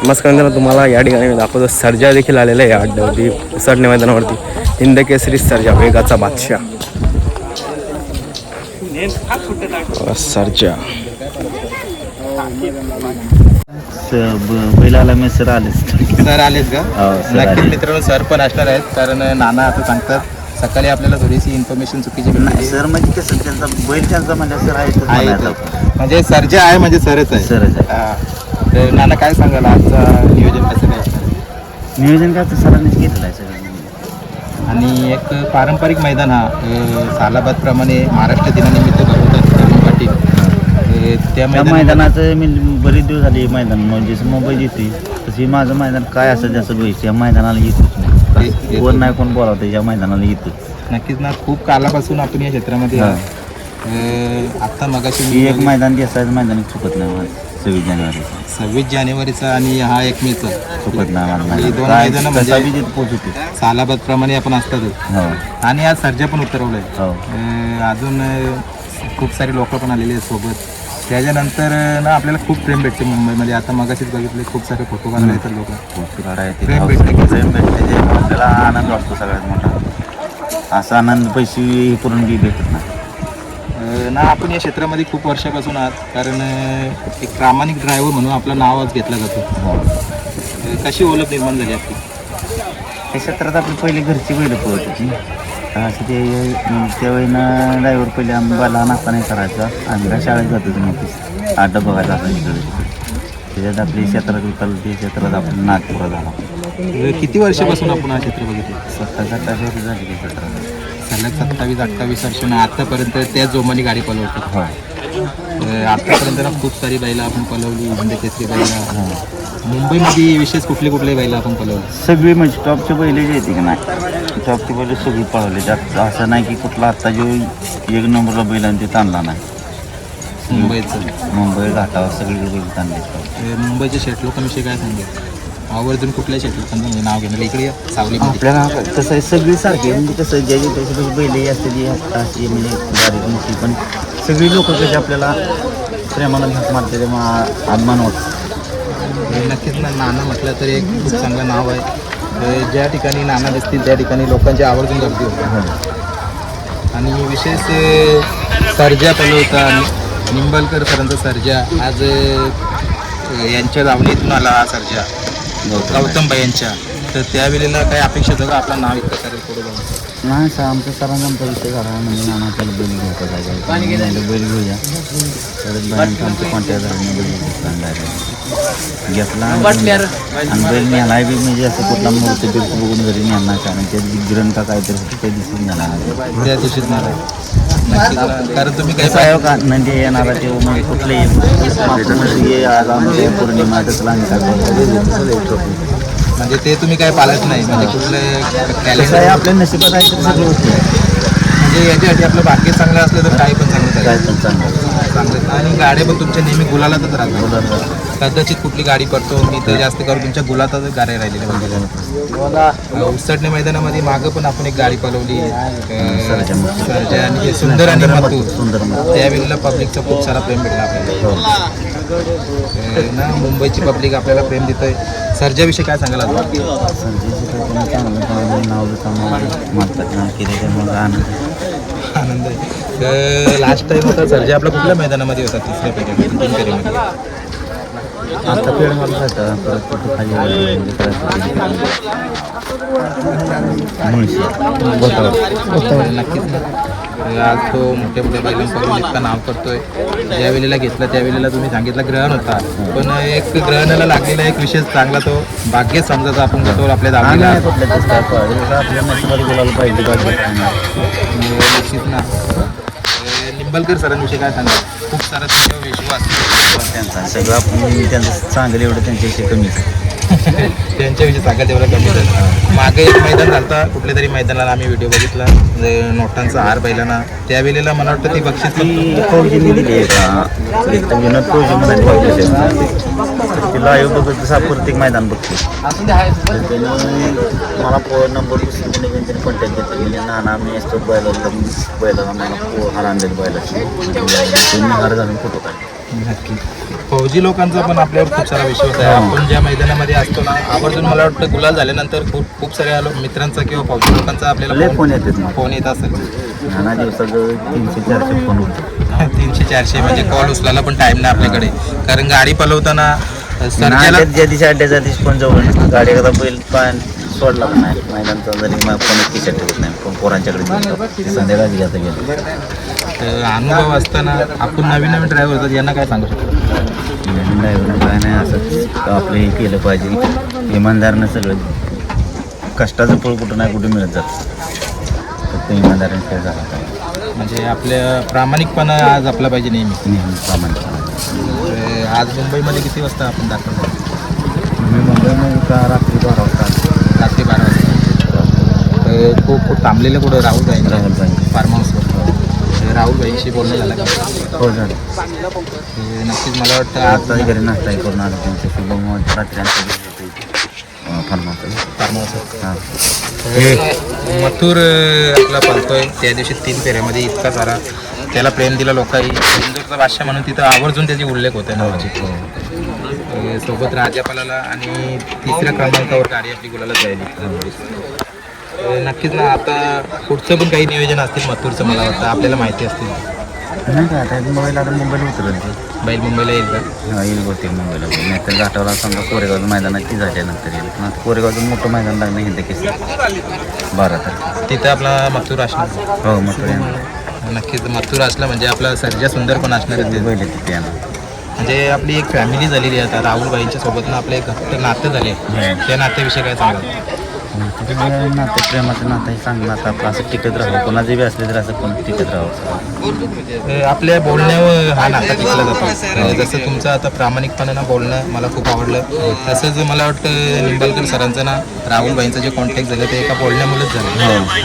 नमस्कार मित्रांनो, तुम्हाला या ठिकाणी मी दाखवतो. सर्जा देखील आलेला आहे अड्ड्यावरती उसडणे मैदानावरती. हिंदकेसरी सर्जा, वेगाचा बादशाह सर्जा. बैलाला मी सर आलेच का? नक्कीच मित्रांनो, सर पण असणार आहेत. कारण नाना असं सांगतात सकाळी आपल्याला थोडीशी इन्फॉर्मेशन चुकीची भेटली. सर म्हणजे कसं त्यांचा बैल त्यांचा म्हणजे सर आहे म्हणजे सर्जा आहे म्हणजे सरच आहे. सरच आहे. तर नाना काय सांगाल आजचा नियोजन कसं काय असणार? नियोजन काय तर सरांनीच केलेलं आहे सगळं. आणि एक पारंपरिक मैदान हा सालाबाद प्रमाणे महाराष्ट्र दिनानिमित्त भरवतात तरुण पाटील. त्या मैदानाचं मी बरेच दिवस झाले मैदान म्हणजे मुंबईत येते तशी माझं मैदान काय असेल जास्त बघायचं या मैदानाला येतोच नाही. कोण नाही कोण बोलावतं या मैदानाला येतो. नक्कीच ना, खूप कालापासून आपण या क्षेत्रामध्ये आता मगाशी एक मैदान दिसायचं मैदान चुकत नाही मला. 26 जानेवारीचा आणि हा 1 मेचा चुकत नाही. दोन मैदान म्हणजे सालाबाद प्रमाणे आपण असतातच. आणि आज सर्जा पण उतरवलंय. अजून खूप सारे लोक पण आलेले आहेत सोबत. त्याच्यानंतर ना आपल्याला खूप प्रेम भेटते मुंबईमध्ये. आता मगाशीच बघितले खूप सारे फोटो काढायला येतात लोक. प्रेम भेटते आपल्याला आनंद वाटतो सगळ्यात मोठा. असा आनंद पैसे करून बी भेटत नाही ना. आपण या क्षेत्रामध्ये खूप वर्षापासून आहात. कारण एक प्रामाणिक ड्रायव्हर म्हणून आपलं नावच घेतला जातो. कशी ओळख निर्माण झाली आपली? त्या क्षेत्रात आपली पहिली घरची बैलं पळत होती. असं ते त्यावेळेनं ड्रायव्हर पहिले आम्ही लहान असताना करायचा. आम्ही काय शाळेत जातो नव्हतीच आड्डा बघायचा असा इकडे. त्याच्यात आपली क्षेत्रात उतरलं. ते क्षेत्रात आपण नागपुरा झाला. किती वर्षापासून आपण हा क्षेत्र बघितलं? 27-28 वर्ष झाली ते क्षेत्रात. सलग 27-28 वर्ष ना. आत्तापर्यंत त्या जोमाने गाडी पळवतो. आत्तापर्यंत ना खूप सारी बैलं आपण पळवली. हिंदकेसरी बैला. मुंबईमध्ये विशेष कुठले बैलं आपण पळवली? सगळी म्हणजे टॉपचे बैल जे येते की नाही टॉपची बैल सगळी पळवली. त्यात असं नाही की कुठला आत्ता जो 1 नंबरला बैल आणि ते ताणला नाही. मुंबई घाटावर सगळीकडे बैल ताणले. मुंबईच्या शेट लोकांविषयी काय सांगेल? आवर्जून कुठल्या शेट लोकांना नाव घेणार? इकडे सावली आपल्याला कसं आहे सगळी सारखी म्हणजे कसं ज्याची त्याची बैल असते अशी म्हणजे बारीक मोठी पण सगळी लोक कशी आपल्याला प्रेमानं हात मारते तेव्हा अभिमान वाटतो. नक्कीच ना. नाना म्हटलं तर एक खूप चांगलं नाव आहे. ज्या ठिकाणी नाना दिसतील त्या ठिकाणी लोकांची आवर्जून गर्दी होते. आणि विशेष सर्जा पळवता निंबलकर सरांचा सर्जा आज यांच्या दावणीतून आला हा सर्जा गौतम भाई यांच्या. तर त्यावेळेला काही अपेक्षा होतं का आपलं नाव इतकं करेल पुढे जाऊन? नाही सर आमच्या सरांचा आमचा विषय झाला म्हणजे नाना आपल्याला बैल घ्यायचा जायचं बैल घेऊया. परत बैलांचं आमचं कॉन्टॅक्ट झालं घेतला आणि बैल न्यायला बी म्हणजे असं कुठला मूर्ती बिर्ती बघून घरी न्यायला कारण त्या गिरण का काहीतरी होतं त्या दिवशीच न्यायला त्या दिवशीच नाही. कारण तुम्ही कसं आहे का नंदी येणारा ते मग कुठलेही आज आमच्या पौर्णिमा तसला म्हणजे ते तुम्ही काय पालत नाही म्हणजे कुठलं आपल्या नशिबात आहे तर सगळं होतं. म्हणजे याच्यासाठी आपलं भाग्य चांगलं असलं तर काही पण चांगलं काय पण चांगलं. आणि गाड्या पण तुमच्या नेहमी गुलालातच राहतात. कदाचित कुठली गाडी पडतो मी तर जास्त करून तुमच्या गुलातच गाड्या राहिलेल्या म्हणजे. उसटणे मैदानामध्ये मागं पण आपण एक गाडी पळवली सर्जा आणि सुंदर आणि मथू. त्यावेळेला पब्लिकचा खूप सारा प्रेम भेटला आपल्याला ना. मुंबईची पब्लिक आपल्याला प्रेम देतोय. सर्जाविषयी काय सांगायला आनंद आहे. लास्ट टाइम होता सर्जा आपला कुठल्या मैदानामध्ये होता? तिसऱ्या फेरीमध्ये. आता पेड मला जायचं परत कुठं खाली नक्कीच. आज तो मोठ्या बैलांपासून इतका नाव करतोय. ज्या वेळेला घेतला त्यावेळेला तुम्ही सांगितलं ग्रहण होता पण एक ग्रहणाला लागलेला एक विशेष चांगला तो भाग्य समजायचा आपण गटवर आपल्या दावणीला आपल्या नशिबात बोलायला पाहिजे. निश्चित ना. निंबलकर सरांविषयी काय सांगा? खूप सारा त्यांचा विश्वास त्यांचा सगळं आपण त्यांचं चांगलं एवढं त्यांच्याविषयी कमी त्यांच्याविषयी सांगा तेवढं कमी झालं. मागे एक मैदान झालं कुठल्या तरी मैदानाला आम्ही व्हिडिओ बघितला नोटांचा हार बैलांना. त्यावेळेला मला वाटतं ती बक्षीस फौजीने दिली विनोद फौजी म्हणाले तिला आयोग बघत तसं प्रत्येक मैदान बघते. मला नंबर त्यांनी कॉन्टॅक्ट घेतले नाना मी असतो बैलाला मला हार आणलेलं बैलाची हार घालून फोटो काढले. नक्की फौजी लोकांचा पण आपल्यावर खूप सारा विश्वास आहे. आपण ज्या मैदानामध्ये असतो ना, आवर्जून मला वाटतं गुलाल झाल्यानंतर खूप साऱ्या मित्रांचा किंवा फौजी लोकांचा आपल्याला लय फोन येतात मग. फोन येत असेल. नाना दिवसाचं 300-400 फोन होतो. 300-400 म्हणजे कॉल उचलायला पण टाइम नाही आपल्याकडे. कारण गाडी पलवताना सर्जाला नानाच्यात ज्या दिवशी अड्ड्याच्या दिवशी पण जवळ नसतं. गाडी एखादा बैल पान सोडला पण नाही मैदानचा जरी मग पण खिशात ठेवत नाही. पण पोरांच्याकडे संध्याकाळी घेता गेलं. अनुभव असताना आपण नवीन नवीन ड्रायव्हर होतात, यांना काय सांगू शकतो? नवीन ड्रायव्हर काय नाही असंच आपलं हे केलं पाहिजे. इमानदारनं सगळं कष्टाचं फळ कुठं नाही कुठे मिळत जातं. फक्त इमानदारीने काय झाला पाहिजे. म्हणजे आपल्या प्रामाणिकपणा आज आपला पाहिजे नेहमी. नेहमी प्रामाणिक. आज मुंबईमध्ये किती वाजता आपण दाखल झालो? मी मुंबईमध्ये का रात्री 12 वाजता आलो. रात्री 12 वाजता. खूप थांबलेलं कुठं राहुलबाई फार्म हाऊसवर. राहुलबाईंशी बोलणं झालं का? हो झालं. नक्कीच मला वाटतं आता घरी नाश्ता करून आलो त्यांच्या शुभम रात्री फार्म हाऊस. हां मथुर आपला पालतोय त्या दिवशी 3 फेऱ्यामध्ये इतका सारा त्याला प्रेम दिला लोकांनी. इंदूरचा बादशाह म्हणून तिथं आवर्जून त्याची उल्लेख होते नावाची. सोबत राजा पलाला आणि 3ऱ्या क्रमांकावर गाडी आपली गुलाला जायली. नक्कीच ना, आता पुढचं पण काही नियोजन असतील मथुरचं मला वाटतं आपल्याला माहिती असतील. नाही का आता मुंबईला उतरल ते बैल मुंबईला येईल का? येईल बहुतेक मुंबईला. नाहीतर घाटावला समजा कोरेगावचं मैदानात ती झाल्यानंतर येईल. पण आता कोरेगावचं मोठं मैदान लागलं हिंद केस 12 तारखेला. तिथं आपला मथुर असणार. हो मथुर नक्कीच मथुर असला म्हणजे आपला सर्जा सुंदर पण असणार आहे. पहिले तिथे येणार. म्हणजे आपली एक फॅमिली झालेली आहे आता राहुलबाईंच्या सोबत ना, आपलं एक घट्ट नातं झाले. त्या नात्याविषयी काय सांगाल? नातं प्रेमाचं नातं हे चांगलं नातं आपलं असं टिकत राहावं. कोणाचे बी असले तर असं कोण टिकत राहावं. आपल्या बोलण्यावर हा नाता टिकला जातो. जसं तुमचं आता प्रामाणिकपणानं बोलणं मला खूप आवडलं. तसंच मला वाटतं निंबाळकर सरांचं ना राहुलबाईंचं जे कॉन्टॅक्ट झालं ते एका बोलण्यामुळेच झालं. आणि